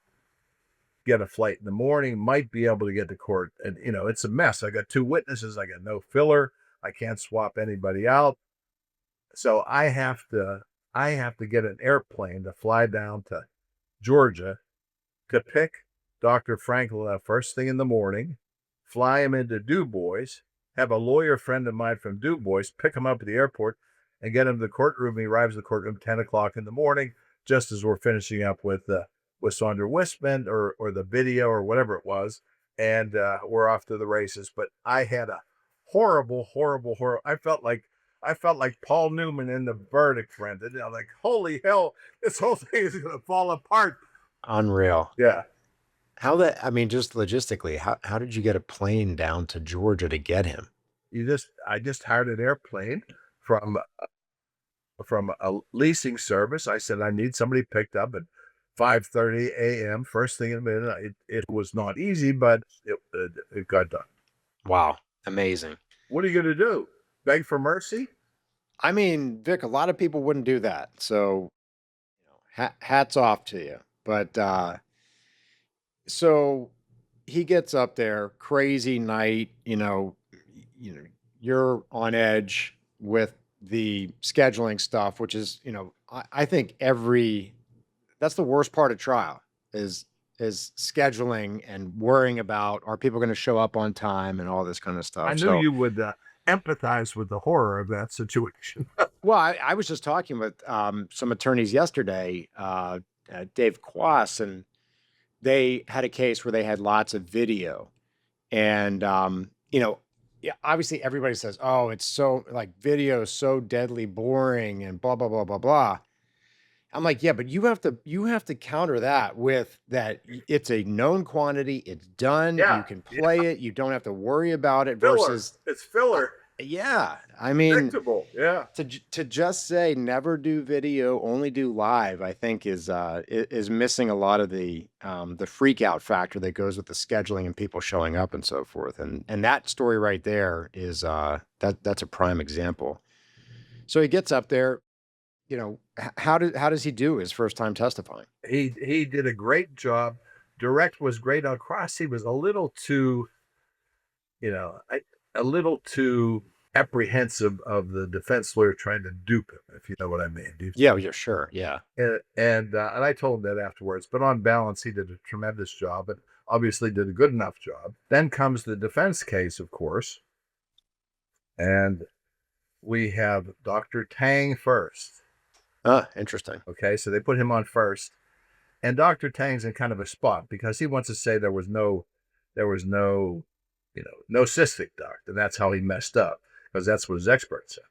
Speaker 1: get a flight in the morning. Might be able to get to court. And, it's a mess. I got 2 witnesses. I got no filler. I can't swap anybody out. So I have to get an airplane to fly down to Georgia to pick Dr. Franklin up first thing in the morning, fly him into Du Bois, have a lawyer friend of mine from Du Bois pick him up at the airport and get him to the courtroom. He arrives at the courtroom 10 o'clock in the morning, just as we're finishing up with Sandra Whisman or the video or whatever it was, and we're off to the races. But I had a horrible. I felt like Paul Newman in The Verdict, Brendan. Like, holy hell, this whole thing is going to fall apart.
Speaker 3: Unreal.
Speaker 1: Yeah.
Speaker 3: Just logistically, how did you get a plane down to Georgia to get him?
Speaker 1: I just hired an airplane from a leasing service. I said, I need somebody picked up at 5:30 a.m. first thing in the morning. It was not easy, but it got done.
Speaker 3: Wow. Amazing.
Speaker 1: What are you going to do? Beg for mercy?
Speaker 3: Vic, a lot of people wouldn't do that. So, hats off to you. But so he gets up there, crazy night. You're on edge with the scheduling stuff, which is, I think that's the worst part of trial is scheduling and worrying about, are people going to show up on time and all this kind of stuff.
Speaker 1: I knew you would empathize with the horror of that situation.
Speaker 3: Well, I was just talking with some attorneys yesterday, Dave Quass, and they had a case where they had lots of video. And, obviously everybody says, oh, it's so video is so deadly boring and blah, blah, blah, blah, blah. I'm like, yeah, but you have to counter that with that it's a known quantity, it's done, you can play it, you don't have to worry about it. Versus
Speaker 1: it's filler.
Speaker 3: Yeah,
Speaker 1: predictable. Yeah.
Speaker 3: To just say never do video, only do live, I think is missing a lot of the freak out factor that goes with the scheduling and people showing up and so forth. And that story right there is that's a prime example. So he gets up there. How does he do his first time testifying?
Speaker 1: He did a great job. Direct was great. On cross, he was a little too, a little too apprehensive of the defense lawyer trying to dupe him, if you know what I mean.
Speaker 3: Yeah, sure. Yeah.
Speaker 1: And I told him that afterwards. But on balance, he did a tremendous job and obviously did a good enough job. Then comes the defense case, of course. And we have Dr. Tang first.
Speaker 3: Interesting.
Speaker 1: Okay, so they put him on first, and Dr. Tang's in kind of a spot because he wants to say there was no cystic duct, and that's how he messed up because that's what his expert said.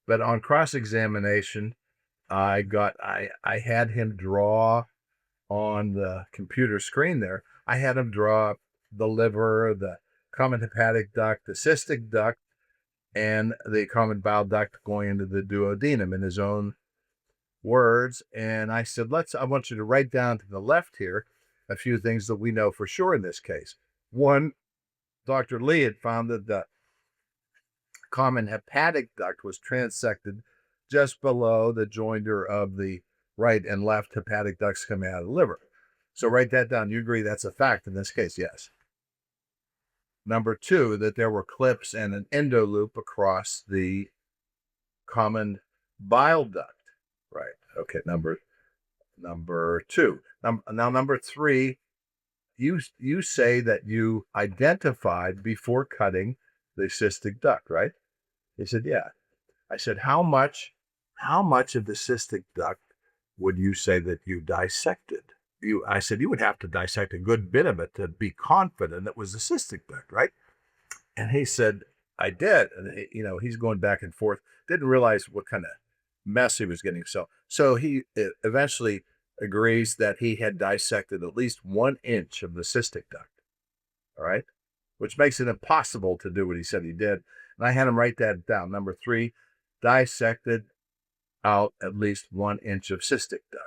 Speaker 1: But on cross-examination, I had him draw on the computer screen there. I had him draw the liver, the common hepatic duct, the cystic duct, and the common bile duct going into the duodenum in his own words. And I said, I want you to write down to the left here a few things that we know for sure in this case. One, Dr. Lee had found that the common hepatic duct was transected just below the joinder of the right and left hepatic ducts coming out of the liver. So write that down. You agree that's a fact in this case? Yes. Number two, that there were clips and an endoloop across the common bile duct. Right. Okay. Number two. Now, number three, you say that you identified before cutting the cystic duct, right? He said, yeah. I said, how much of the cystic duct would you say that you dissected? I said, you would have to dissect a good bit of it to be confident it was the cystic duct, right? And he said, I did. And he's going back and forth. Didn't realize what kind of mess he was getting. So he eventually agrees that he had dissected at least 1 inch of the cystic duct. All right. Which makes it impossible to do what he said he did. And I had him write that down. Number 3, dissected out at least 1 inch of cystic duct.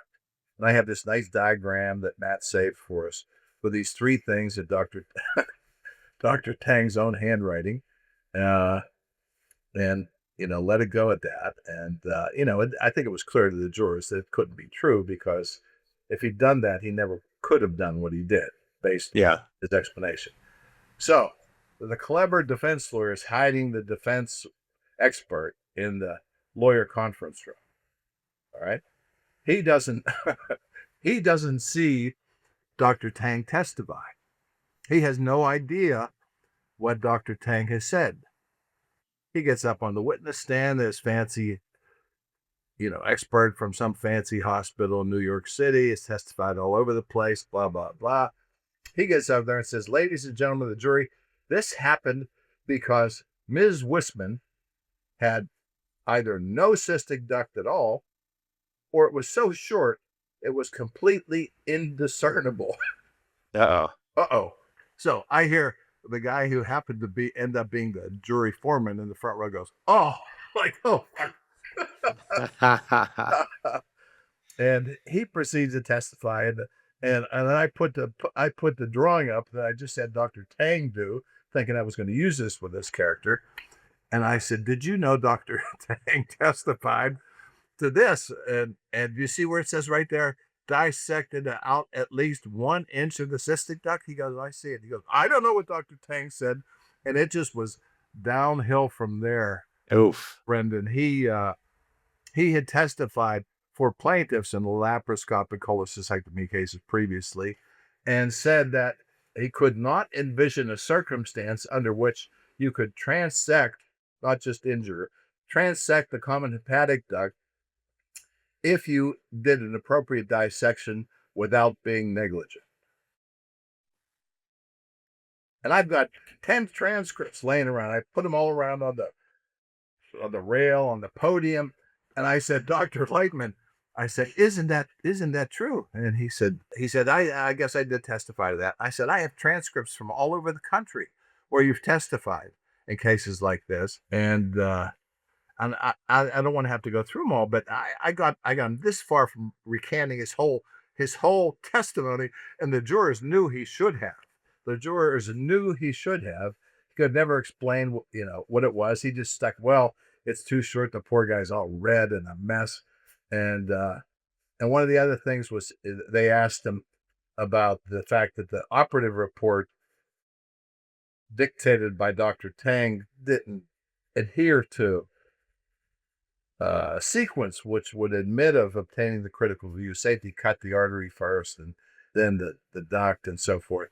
Speaker 1: And I have this nice diagram that Matt saved for us with these 3 things that Dr. Tang's own handwriting. And let it go at that. And, I think it was clear to the jurors that it couldn't be true, because if he'd done that, he never could have done what he did based on his explanation. So the clever defense lawyer is hiding the defense expert in the lawyer conference room. All right. He doesn't see Dr. Tang testify. He has no idea what Dr. Tang has said. He gets up on the witness stand. This fancy, expert from some fancy hospital in New York City has testified all over the place, blah, blah, blah. He gets up there and says, ladies and gentlemen of the jury, this happened because Ms. Whisman had either no cystic duct at all, or it was so short, it was completely indiscernible.
Speaker 3: Uh-oh.
Speaker 1: So I hear the guy who happened to end up being the jury foreman in the front row goes, oh, and he proceeds to testify. And I put the drawing up that I just had Dr. Tang do, thinking I was going to use this with this character. And I said, did you know Dr. Tang testified to this? And you see where it says right there, dissected out at least 1 inch of the cystic duct? He goes, I see it. He goes, I don't know what Dr. Tang said. And it just was downhill from there.
Speaker 3: Oof.
Speaker 1: Brendan, he had testified for plaintiffs in the laparoscopic cholecystectomy cases previously, and said that he could not envision a circumstance under which you could transect, not just injure, transect the common hepatic duct if you did an appropriate dissection without being negligent. And I've got 10 transcripts laying around. I put them all around on the rail, on the podium. And I said, Dr. Lightman, I said, isn't that true? And he said, I guess I did testify to that. I said, I have transcripts from all over the country where you've testified in cases like this. And I don't want to have to go through them all, but I got this far from recanting his whole testimony, and the jurors knew he should have. The jurors knew he should have. He could never explain, what it was. He just stuck, well, it's too short. The poor guy's all red and a mess. And one of the other things was they asked him about the fact that the operative report dictated by Dr. Tang didn't adhere to a sequence which would admit of obtaining the critical view. Safety cut the artery first and then the duct and so forth.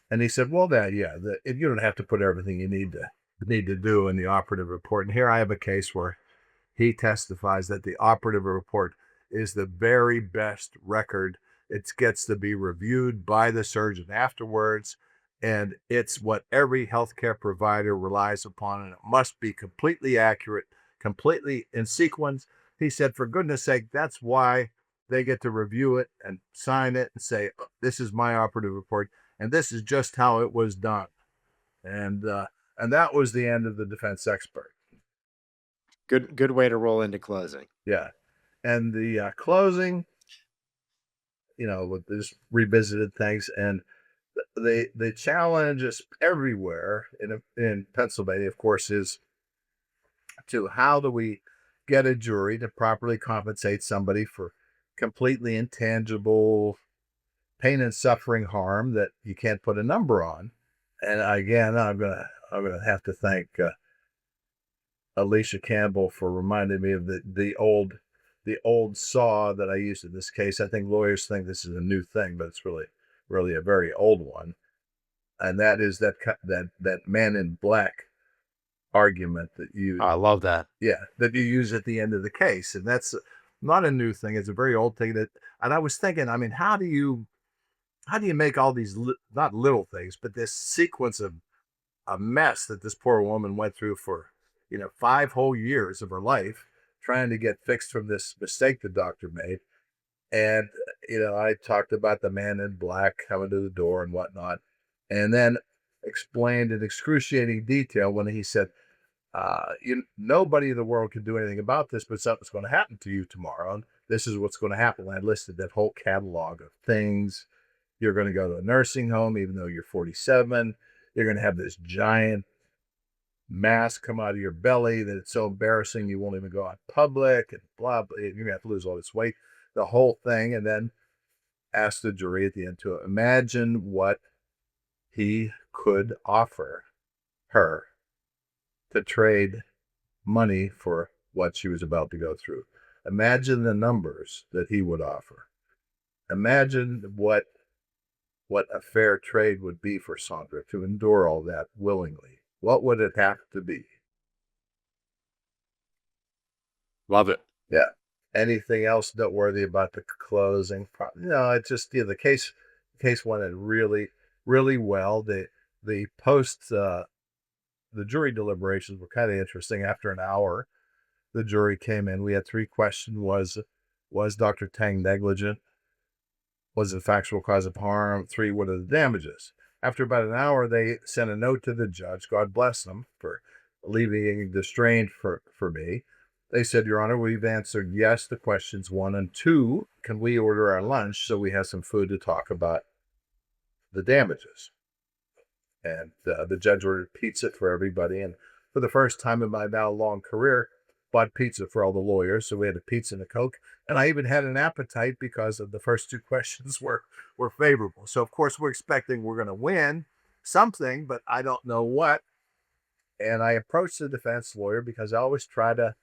Speaker 1: And he said, well, you don't have to put everything you need to do in the operative report. And here I have a case where he testifies that the operative report is the very best record. It gets to be reviewed by the surgeon afterwards, and it's what every healthcare provider relies upon, and it must be completely accurate, completely in sequence. He said, for goodness sake, that's why they get to review it and sign it and say, this is my operative report, and this is just how it was done. And that was the end of the defense expert.
Speaker 3: Good way to roll into closing.
Speaker 1: Yeah. And the closing, with this revisited things, and the challenge is everywhere in Pennsylvania, of course, is to how do we get a jury to properly compensate somebody for completely intangible pain and suffering harm that you can't put a number on. And again, I'm gonna have to thank Alicia Campbell for reminding me of the old saw that I used in this case. I think lawyers think this is a new thing, but it's really a very old one. And that is that Man in Black argument that you
Speaker 3: I love that.
Speaker 1: that you use at the end of the case. And that's not a new thing. It's a very old thing and I was thinking, I mean, how do you make all these, not little things, but this sequence of a mess that this poor woman went through for, 5 whole years of her life trying to get fixed from this mistake the doctor made. And, I talked about the man in black coming to the door and whatnot, and then explained in excruciating detail when he said, nobody in the world can do anything about this, but something's going to happen to you tomorrow. And this is what's going to happen. I listed that whole catalog of things. You're going to go to a nursing home, even though you're 47. You're going to have this giant mass come out of your belly that it's so embarrassing you won't even go out public, and blah, blah. You're going to have to lose all this weight, the whole thing. And then ask the jury at the end to imagine what he could offer her to trade money for what she was about to go through. Imagine the numbers that he would offer. Imagine what a fair trade would be for Sandra to endure all that willingly. What would it have to be?
Speaker 3: Love it.
Speaker 1: Yeah. Anything else noteworthy about the closing? No, it's just the case went in really, really well. The jury deliberations were kind of interesting. After an hour, the jury came in. We had 3 questions. Was Dr. Tang negligent? Was it a factual cause of harm? 3, what are the damages? After about an hour, they sent a note to the judge. God bless them for alleviating the strain for me. They said, Your Honor, we've answered yes to questions 1 and 2. Can we order our lunch so we have some food to talk about the damages? And the judge ordered pizza for everybody. And for the first time in my now long career, bought pizza for all the lawyers. So we had a pizza and a Coke. And I even had an appetite because of the first 2 questions were favorable. So, of course, we're expecting we're going to win something, but I don't know what. And I approached the defense lawyer because I always try to,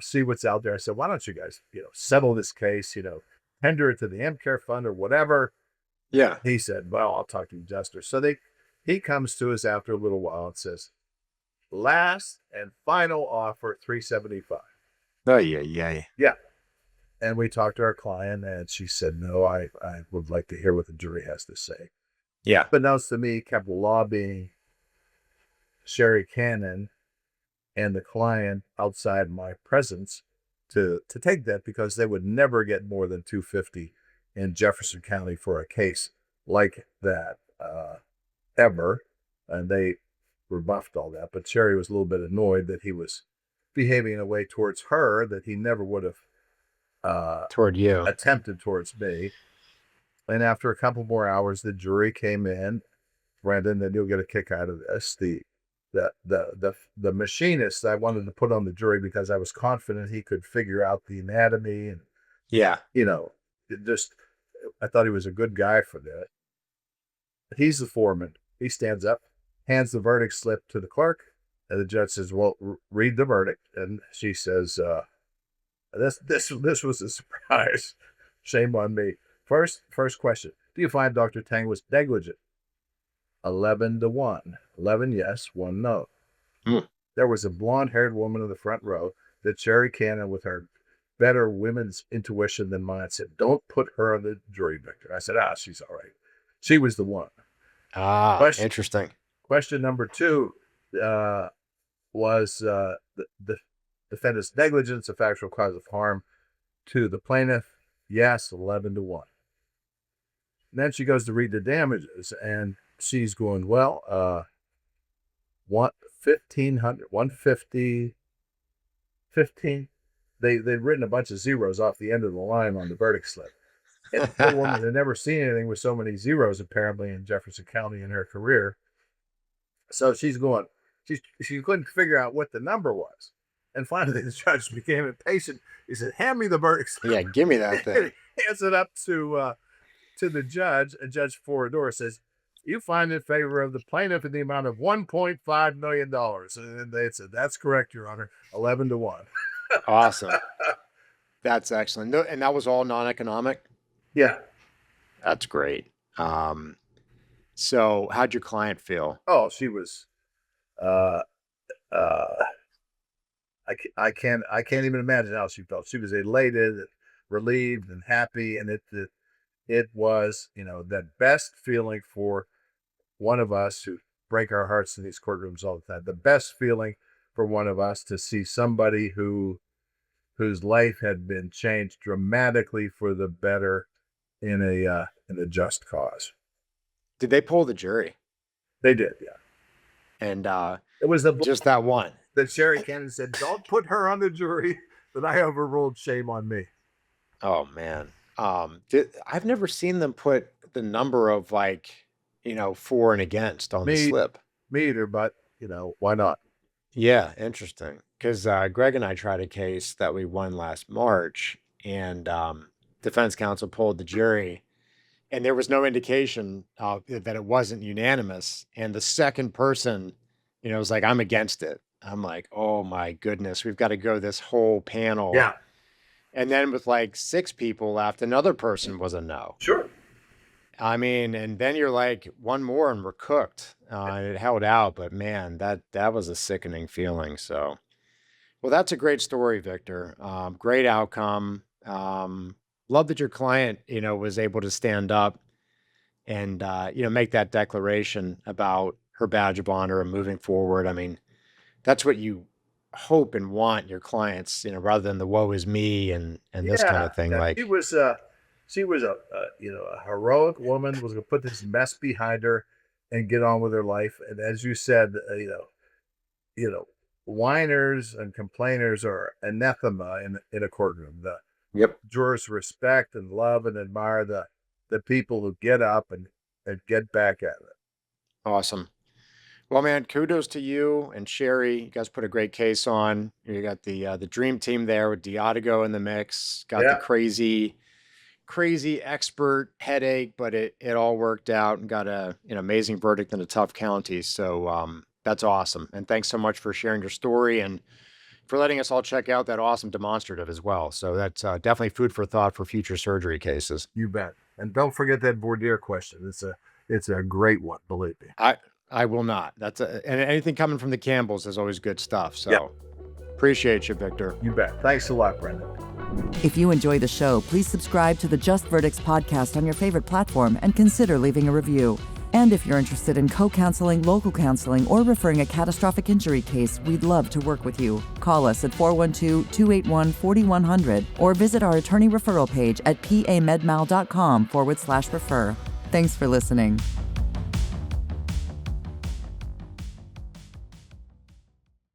Speaker 1: see what's out there. I said, why don't you guys, settle this case, tender it to the M-Care Fund or whatever.
Speaker 3: Yeah.
Speaker 1: He said, well, I'll talk to the adjuster. So he comes to us after a little while and says, last and final offer, $375.
Speaker 3: Oh, yeah.
Speaker 1: Yeah. And we talked to our client, and she said, no, I would like to hear what the jury has to say.
Speaker 3: Yeah.
Speaker 1: Unbeknownst to me, kept lobbying Sherry Cannon and the client outside my presence to take that because they would never get more than $250 in Jefferson County for a case like that ever. And they rebuffed all that. But Sherry was a little bit annoyed that he was behaving in a way towards her that he never would have
Speaker 3: toward you
Speaker 1: attempted towards me. And after a couple more hours, the jury came in. Brendan, then you'll get a kick out of this. The machinist I wanted to put on the jury because I was confident he could figure out the anatomy and I thought he was a good guy for that. He's the foreman. He stands up, hands the verdict slip to the clerk, and the judge says, well, read the verdict. And she says, this was a surprise. Shame on me. First question. Do you find Dr. Tang was negligent? 11-1. 11 yes, 1 no. There was a blonde-haired woman in the front row that Sherry Cannon, with her better women's intuition than mine, said, don't put her on the jury, Victor. I said, she's all right. She was the one.
Speaker 3: Interesting.
Speaker 1: Question number 2 was the defendant's negligence a factual cause of harm to the plaintiff? Yes, 11-1. And then she goes to read the damages, and she's going, well, 1,500, 150, 15. They'd written a bunch of zeros off the end of the line on the verdict slip. And the poor woman had never seen anything with so many zeros, apparently, in Jefferson County in her career. So she's going, she couldn't figure out what the number was. And finally, the judge became impatient. He said, hand me the verdict slip.
Speaker 3: Yeah, give me that thing.
Speaker 1: He hands it up to the judge, and Judge Forador says, you find in favor of the plaintiff in the amount of $1.5 million. And they said, that's correct, Your Honor, 11-1.
Speaker 3: Awesome. That's excellent. And that was all non-economic?
Speaker 1: Yeah.
Speaker 3: That's great. So how'd your client feel?
Speaker 1: Oh, she was I can't even imagine how she felt. She was elated, relieved, and happy, and it was, that best feeling for one of us who break our hearts in these courtrooms all the time. The best feeling for one of us to see somebody whose life had been changed dramatically for the better in a just cause.
Speaker 3: Did they pull the jury?
Speaker 1: They did, yeah.
Speaker 3: And
Speaker 1: It was
Speaker 3: just that one.
Speaker 1: that Sherry Cannon said, "Don't put her on the jury that I overruled. Shame on me."
Speaker 3: Oh man. I've never seen them put the number of for and against on the
Speaker 1: Me,
Speaker 3: slip.
Speaker 1: me either, but why not?
Speaker 3: Yeah, interesting. Because Greg and I tried a case that we won last March, and defense counsel pulled the jury, and there was no indication that it wasn't unanimous. And the second person, was like, "I'm against it." I'm like, "Oh my goodness, we've got to go this whole panel."
Speaker 1: Yeah,
Speaker 3: And then with like 6 people left, another person was a no.
Speaker 1: sure.
Speaker 3: I mean, and then you're like, one more and we're cooked. And it held out, but man, that was a sickening feeling. So, well, that's a great story, Victor. Great outcome. Love that your client, was able to stand up and, make that declaration about her badge of honor and moving forward. I mean, that's what you hope and want your clients, rather than the woe is me and this kind of thing.
Speaker 1: Yeah.
Speaker 3: Like,
Speaker 1: She was a heroic woman, was going to put this mess behind her and get on with her life. And as you said, whiners and complainers are anathema in a courtroom. The
Speaker 3: yep.
Speaker 1: jurors respect and love and admire the people who get up and get back at it.
Speaker 3: Awesome. Well, man, kudos to you and Sherry. You guys put a great case on. You got the dream team there with Diodigo in the mix. Got the crazy expert headache, but it all worked out and got an amazing verdict in a tough county. So that's awesome. And thanks so much for sharing your story and for letting us all check out that awesome demonstrative as well. So that's definitely food for thought for future surgery cases.
Speaker 1: You bet. And don't forget that voir dire question. It's a great one, believe me.
Speaker 3: I will not. And anything coming from the Campbells is always good stuff. So appreciate you, Victor.
Speaker 1: You bet. Thanks a lot, Brendan.
Speaker 2: If you enjoy the show, please subscribe to the Just Verdicts podcast on your favorite platform and consider leaving a review. And if you're interested in co-counseling, local counseling, or referring a catastrophic injury case, we'd love to work with you. Call us at 412-281-4100 or visit our attorney referral page at pamedmal.com/refer. Thanks for listening.